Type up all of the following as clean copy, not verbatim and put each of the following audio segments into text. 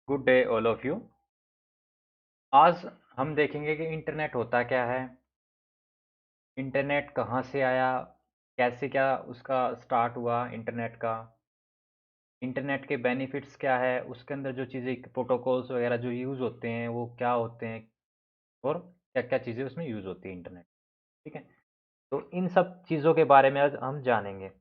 Good day all of you. आज हम देखेंगे कि इंटरनेट होता क्या है, इंटरनेट कहाँ से आया, कैसे क्या उसका स्टार्ट हुआ इंटरनेट का, इंटरनेट के बेनिफिट्स क्या है, उसके अंदर जो चीज़ें प्रोटोकॉल्स वगैरह जो यूज़ होते हैं वो क्या होते हैं और क्या क्या चीज़ें उसमें यूज़ होती है इंटरनेट। ठीक है, तो इन सब चीज़ों के बारे में आज हम जानेंगे।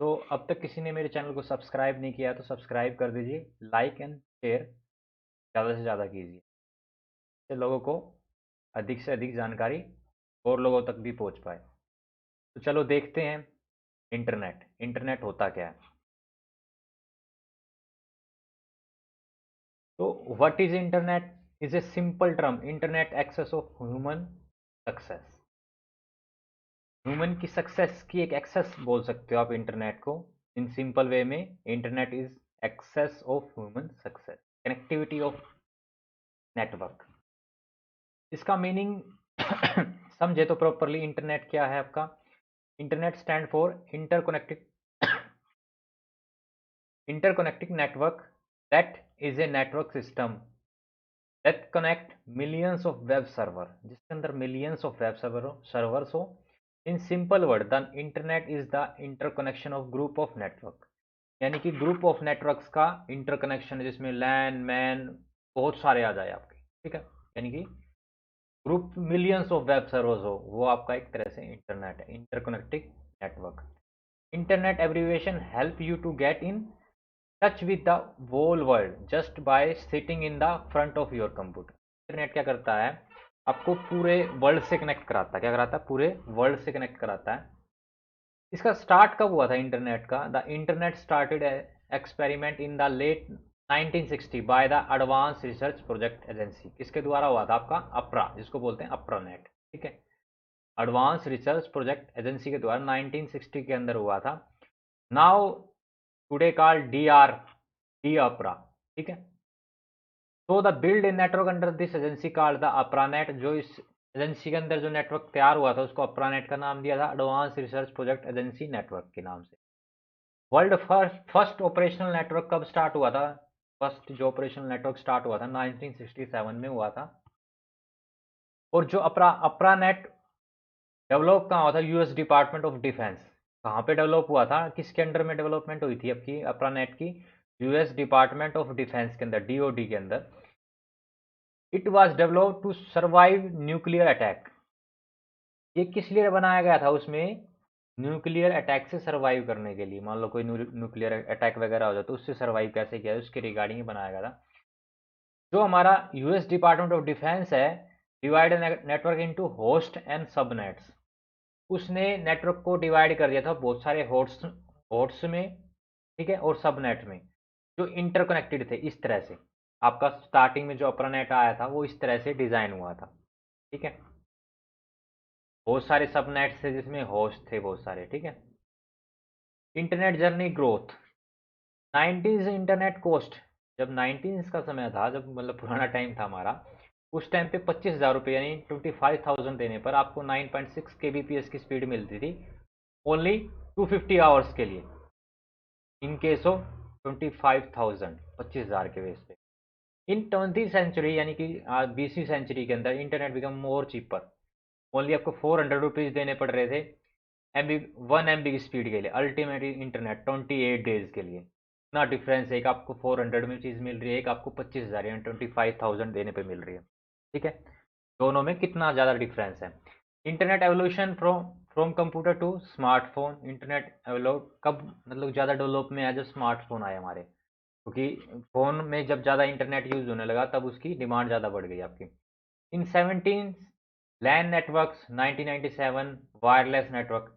तो अब तक किसी ने मेरे चैनल को सब्सक्राइब नहीं किया तो सब्सक्राइब कर दीजिए, लाइक एंड शेयर ज़्यादा से ज़्यादा कीजिए, इससे लोगों को अधिक से अधिक जानकारी और लोगों तक भी पहुंच पाए। तो चलो देखते हैं इंटरनेट इंटरनेट होता क्या है। तो what is internet is a simple term, internet access of human success. Human की सक्सेस की एक एक्सेस बोल सकते हो आप इंटरनेट को। इन सिंपल वे में internet is access of human success, connectivity of network. इसका मीनिंग समझे तो प्रॉपरली, इंटरनेट क्या है आपका। Internet stand for interconnecting network, that is a network system that connect millions of web server, जिसके अंदर millions of web servers हो। in simple word, the internet is the interconnection of group of network, यानी कि group of networks का interconnection है जिसमें लैन man बहुत सारे आ जाए आपके। ठीक है, यानी कि group millions of web servers हो, वो आपका एक तरह से इंटरनेट है, interconnecting network. Internet abbreviation help you to get in touch with the whole world just by sitting in the front of your computer। Internet क्या करता है, आपको पूरे वर्ल्ड से कनेक्ट कराता है। क्या कराता है, पूरे वर्ल्ड से कनेक्ट कराता है। इसका स्टार्ट कब हुआ था इंटरनेट का? The internet started experiment in the late 1960 by the advance research project agency. किसके द्वारा हुआ था आपका? अप्रा, जिसको बोलते हैं अप्रानेट। ठीक है, एडवांस रिसर्च प्रोजेक्ट एजेंसी के द्वारा 1960 के अंदर हुआ था। Now today called D R, D अपरा। ठीक है, तो the build in network under this agency called the ARPANET. जो इस एजेंसी के अंदर जो नेटवर्क तैयार हुआ था उसको अप्रानेट का नाम दिया था, advance research project agency network के नाम से। वर्ल्ड फर्स्ट ऑपरेशनल नेटवर्क कब स्टार्ट हुआ था? फर्स्ट जो ऑपरेशनल नेटवर्क स्टार्ट हुआ था 1967 में हुआ था। और जो अप्रानेट डेवलप कहाँ हुआ था? US department of defence. कहाँ पे डेवलप हुआ था, किसके अंडर में डेवलपमेंट हुई थी आपकी अप्रानेट की? यूएस डिपार्टमेंट ऑफ डिफेंस के अंदर, डीओडी के अंदर। It was developed to survive nuclear attack. ये किस लिए बनाया गया था उसमें? न्यूक्लियर अटैक से सर्वाइव करने के लिए। मान लो कोई न्यूक्लियर अटैक वगैरह हो जाए तो उससे सर्वाइव कैसे किया है उसके रिगार्डिंग बनाया गया था। जो हमारा यूएस डिपार्टमेंट ऑफ डिफेंस है, divide network into host and subnets. उसने नेटवर्क को डिवाइड कर दिया था बहुत सारे होस्ट्स होस्ट्स में, ठीक है, और सबनेट में, जो इंटरकनेक्टेड थे। इस तरह से आपका स्टार्टिंग में जो अप्रानेट आया था वो इस तरह से डिजाइन हुआ था। ठीक है, बहुत सारे सबनेट्स थे जिसमें होस्ट थे बहुत सारे। ठीक है, internet journey growth. 90s internet cost, जब 90s का समय था, जब मतलब पुराना टाइम था हमारा, उस टाइम पे 25,000 रुपये यानी 25,000 देने पर आपको 9.6 kbps की स्पीड मिलती थी, ओनली 250 आवर्स के लिए। इन केस ऑफ 25,000, 25,000 के बेस पे। इन 20th सेंचुरी यानी कि 20वीं सेंचुरी के अंदर internet become more cheaper. Only आपको 400 रुपीज देने पड़ रहे थे एमबी 1 MB की स्पीड के लिए। अल्टीमेट इंटरनेट 28 डेज के लिए। इतना डिफरेंस है, एक आपको 400 में चीज़ मिल रही है, एक आपको 25,000 यानी 25,000 देने पे मिल रही है। ठीक है, दोनों में कितना ज़्यादा डिफरेंस है। Internet evolution from from computer to smartphone. Internet develop कब, मतलब ज़्यादा डेवलप में आया जब स्मार्टफोन आए हमारे, क्योंकि फ़ोन में जब ज़्यादा इंटरनेट यूज़ होने लगा तब उसकी डिमांड ज़्यादा बढ़ गई आपकी। इन 17 लैन नेटवर्क्स 1997 वायरलेस नेटवर्क।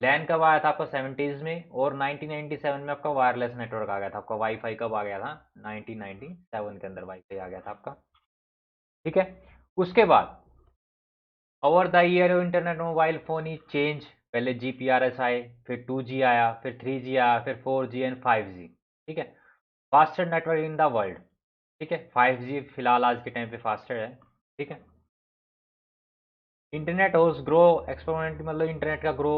लैन कब आया था आपका 70s में, और 1997 में आपका वायरलेस नेटवर्क आ गया था। आपका वाईफाई कब आ गया था? 1997 के अंदर वाईफाई आ गया था आपका। ठीक है, उसके बाद over the year internet mobile phone he change. पहले GPRS आए, फिर 2G आया, फिर 3G आया, फिर 4G एंड 5G। ठीक है, fastest network in the world. ठीक है, 5G फिलहाल आज के टाइम पे फास्टर है। ठीक है, इंटरनेट होस्ट ग्रो एक्सपोनेंट, मतलब इंटरनेट का ग्रो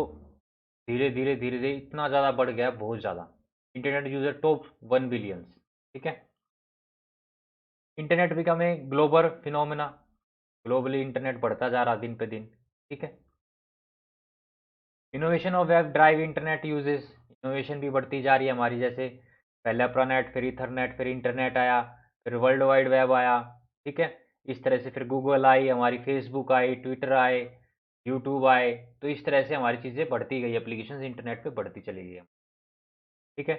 धीरे धीरे धीरे धीरे इतना ज़्यादा बढ़ गया, बहुत ज़्यादा। Internet user top 1 billions. ठीक है, internet become a global phenomena, globally internet बढ़ता जा रहा दिन पे दिन, ठीक है। Innovation of web drive internet uses, innovation भी बढ़ती जा रही है हमारी, जैसे पहले अप्रानेट, फिर ईथरनेट, फिर इंटरनेट आया, फिर वर्ल्ड वाइड वेब आया, ठीक है। इस तरह से फिर गूगल आई हमारी, फेसबुक आई, ट्विटर आए, यूट्यूब आए, तो इस तरह से हमारी चीज़ें बढ़ती गई, एप्लीकेशंस इंटरनेट पे बढ़ती चली गई, ठीक है।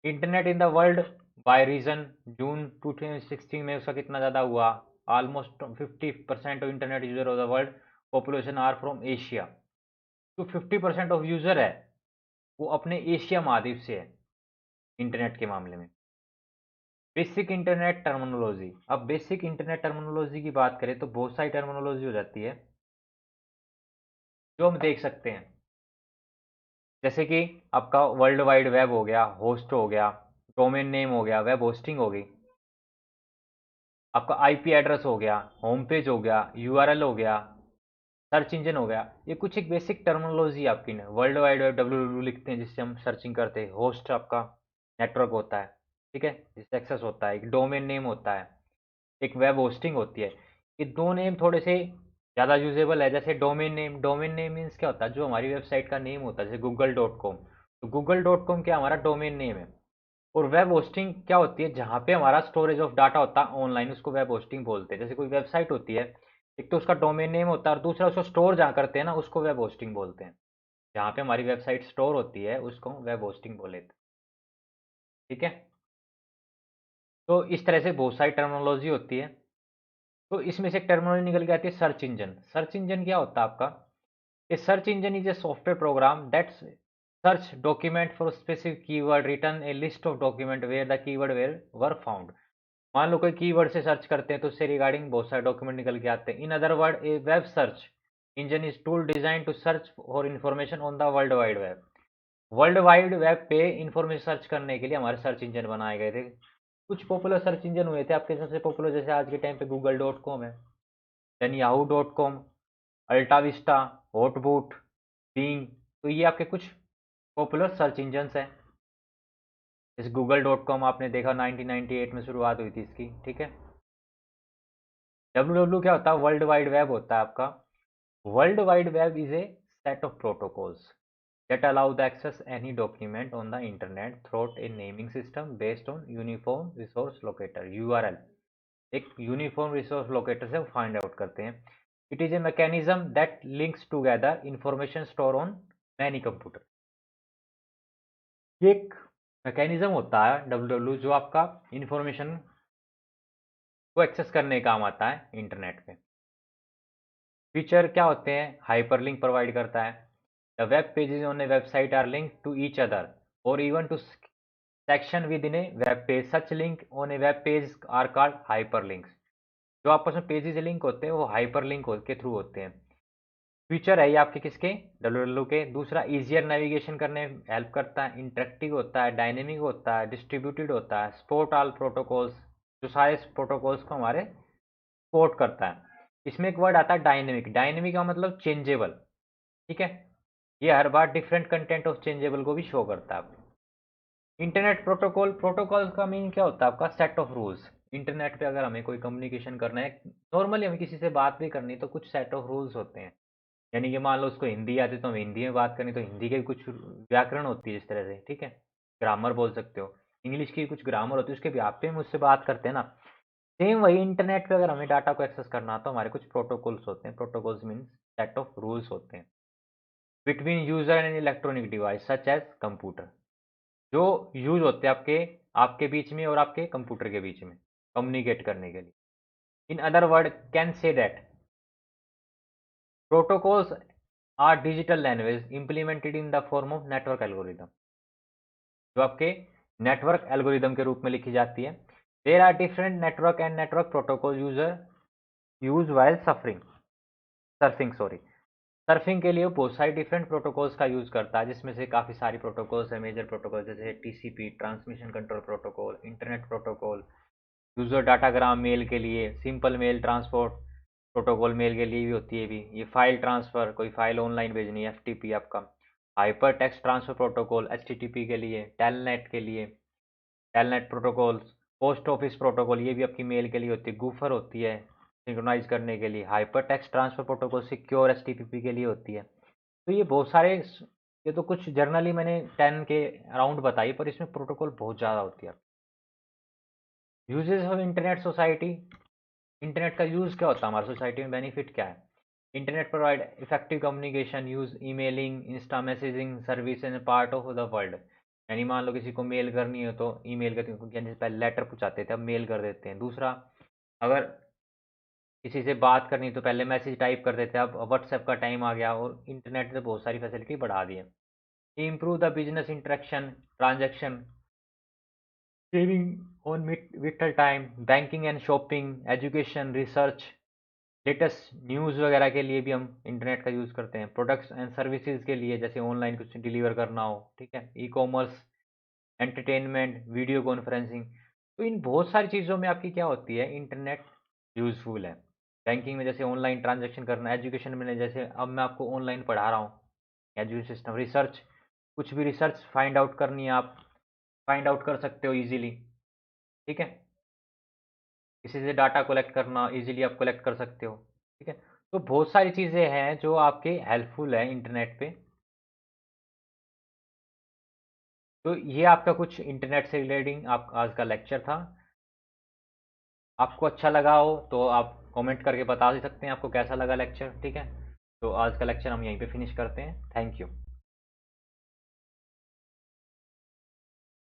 Internet in the world by region, जून 2016 में उसका कितना ज़्यादा हुआ, almost 50% of internet user of the world population are from Asia. जो 50% ऑफ यूजर है वो अपने एशिया महाद्वीप से है इंटरनेट के मामले में। बेसिक इंटरनेट टर्मिनोलॉजी, अब बेसिक इंटरनेट टर्मिनोलॉजी की बात करें तो बहुत सारी टर्मिनोलॉजी हो जाती है जो हम देख सकते हैं, जैसे कि आपका वर्ल्ड वाइड वेब हो गया, होस्ट हो गया, डोमेन नेम हो गया, वेब होस्टिंग हो गई, आपका आईपी एड्रेस हो गया, होम पेज हो गया, यूआरएल हो गया, सर्च इंजन हो गया। ये कुछ एक बेसिक टर्मिनोलॉजी आपकी ना, वर्ल्ड वाइड वेब डब्ल्यू लिखते हैं जिससे हम सर्चिंग करते हैं, होस्ट आपका नेटवर्क होता है, ठीक है, जिससे एक्सेस होता है, एक डोमेन नेम होता है, एक वेब होस्टिंग होती है। ये दो नेम थोड़े से ज़्यादा यूजेबल है, जैसे domain name, domain name means क्या होता है, जो हमारी वेबसाइट का नेम होता है, जैसे google.com, तो google.com क्या हमारा डोमेन नेम है। और वेब होस्टिंग क्या होती है, जहाँ पे हमारा स्टोरेज ऑफ डाटा होता है ऑनलाइन, उसको वेब होस्टिंग बोलते हैं। जैसे कोई वेबसाइट होती है, एक तो उसका डोमेन नेम होता है और दूसरा उसको स्टोर जहाँ करते हैं ना, उसको वेब होस्टिंग बोलते हैं। जहाँ पे हमारी वेबसाइट स्टोर होती है उसको वेब होस्टिंग बोले थे, ठीक है। तो इस तरह से बहुत सारी टर्मिनोलॉजी होती है। तो इसमें से एक टर्मिनोलॉजी निकल के आती है सर्च इंजन। सर्च इंजन क्या होता है आपका, a search engine is a software program that search document for specific keyword, return a list of document where the keyword where were found. मान लो कोई कीवर्ड से सर्च करते हैं तो उससे रिगार्डिंग बहुत सारे डॉक्यूमेंट निकल के आते हैं। In other word a web search engine is tool design to search for information on the world wide web. World wide web पे इंफॉर्मेशन सर्च करने के लिए हमारे सर्च इंजन बनाए गए थे। कुछ पॉपुलर सर्च इंजन हुए थे आपके, सबसे पॉपुलर जैसे आज के टाइम पे google.com है, देन yahoo.com, अल्टाविस्टा, हॉटबूट, बिंग। तो ये आपके कुछ पॉपुलर सर्च इंजन्स हैं। जैसे google.com आपने देखा 1998 में शुरुआत हुई थी इसकी, ठीक है। डब्ल्यू क्या होता है, वर्ल्ड वाइड वेब होता है आपका। World wide web is a set of protocols that allow the access any document on the internet through a naming system based on uniform resource locator URL। एक uniform resource locator से find out करते हैं। It is a mechanism that links together information store on many computer. ये एक mechanism होता है W जो आपका इंफॉर्मेशन को एक्सेस करने काम आता है इंटरनेट पे। फीचर क्या होते हैं, हाइपरलिंक प्रोवाइड करता है। The web pages on a website are link to each other और even to section within a web page. Such link on a web page are called hyperlinks. जो आपस में pages link होते हैं वो hyperlink के through होते हैं। फीचर है ये आपके किसके, डब्ल्यू के। दूसरा, इजियर नेविगेशन करने में हेल्प करता है, इंटरेक्टिव होता है, डायनेमिक होता है, डिस्ट्रीब्यूटेड होता है, सपोर्ट ऑल प्रोटोकॉल्स, जो सारे प्रोटोकॉल्स को हमारे सपोर्ट करता है। इसमें एक वर्ड आता है डायनेमिक। डायनेमिक का मतलब चेंजेबल, ठीक है। ये हर बार डिफरेंट कंटेंट ऑफ चेंजेबल को भी शो करता है आपको। इंटरनेट प्रोटोकॉल, प्रोटोकॉल का मीन क्या होता है आपका, सेट ऑफ रूल्स। इंटरनेट पे अगर हमें कोई कम्युनिकेशन करना है, नॉर्मली हमें किसी से बात भी करनी है, तो कुछ सेट ऑफ रूल्स होते हैं। यानी कि मान लो उसको हिंदी आती है तो हम हिंदी में बात करें तो हिंदी के भी कुछ व्याकरण होती है इस तरह से, ठीक है, ग्रामर बोल सकते हो। इंग्लिश की कुछ ग्रामर होती है, उसके भी आप पे मुझसे बात करते हैं ना। सेम वही इंटरनेट पे अगर हमें डाटा को एक्सेस करना हो तो हमारे कुछ प्रोटोकॉल्स होते हैं। Protocols means set of rules होते हैं between user and electronic device such as computer, जो यूज होते हैं आपके आपके बीच में और आपके कंप्यूटर के बीच में कम्युनिकेट करने के लिए। In other word can say that protocols are digital language implemented in the form of network algorithm, जो आपके नेटवर्क एल्गोरिदम के रूप में लिखी जाती है। There are different network and network protocol user use while surfing sorry. Surfing के लिए बहुत सारी डिफरेंट प्रोटोकॉल्स का यूज करता है, जिसमें से काफ़ी सारी प्रोटोकॉल्स है, मेजर प्रोटोकॉल जैसे TCP, transmission control protocol, internet protocol, user datagram mail के लिए, simple mail transport protocol mail के लिए भी होती है भी। ये फाइल ट्रांसफर, कोई फाइल ऑनलाइन भेजनी है, एफटीपी आपका। Hyper text transfer protocol HTTP के लिए, टेलनेट के लिए, telnet protocols, post office protocol, ये भी आपकी मेल के लिए होती है। गूफर होती है सिंक्रोनाइज करने के लिए। Hyper text transfer protocol secure HTTP के लिए होती है। तो ये बहुत सारे, ये तो कुछ जर्नली मैंने 10 के अराउंड बताई, पर इसमें प्रोटोकॉल बहुत ज़्यादा होती है। Uses of internet society, internet का यूज़ क्या होता है हमारी सोसाइटी में, बेनिफिट क्या है। Internet provide effective communication, use emailing, Insta messaging service in part of the world. यानी मान लो किसी को मेल करनी हो तो ईमेल करते हैं, यानी पहले लेटर पहुंचाते थे, अब मेल कर देते हैं। दूसरा, अगर किसी से बात करनी तो पहले मैसेज टाइप करते थे, अब व्हाट्सएप का टाइम आ गया, और इंटरनेट ने बहुत सारी फैसिलिटी बढ़ा दी है। Improve the business interaction, transaction, saving on whittle time, banking and shopping, education, research, latest news वगैरह के लिए भी हम इंटरनेट का यूज़ करते हैं। प्रोडक्ट्स एंड सर्विसेज के लिए, जैसे ऑनलाइन कुछ डिलीवर करना हो, ठीक है, e commerce, entertainment, video conferencing. तो इन बहुत सारी चीज़ों में आपकी क्या होती है, इंटरनेट यूज़फुल है। बैंकिंग में जैसे ऑनलाइन ट्रांजेक्शन करना, एजुकेशन में जैसे अब मैं आपको ऑनलाइन पढ़ा रहा हूँ, एजुकेशन सिस्टम, रिसर्च, कुछ भी रिसर्च फाइंड आउट करनी है, आप फाइंड आउट कर सकते हो इजीली, ठीक है। किसी से डाटा कलेक्ट करना, इजीली आप कलेक्ट कर सकते हो, ठीक है। तो बहुत सारी चीज़ें हैं जो आपके हेल्पफुल है इंटरनेट पे। तो ये आपका कुछ इंटरनेट से रिलेटिंग आप आज का लेक्चर था। आपको अच्छा लगा हो तो आप कमेंट करके बता ही सकते हैं आपको कैसा लगा लेक्चर, ठीक है। तो आज का लेक्चर हम यहीं पे फिनिश करते हैं। Thank you.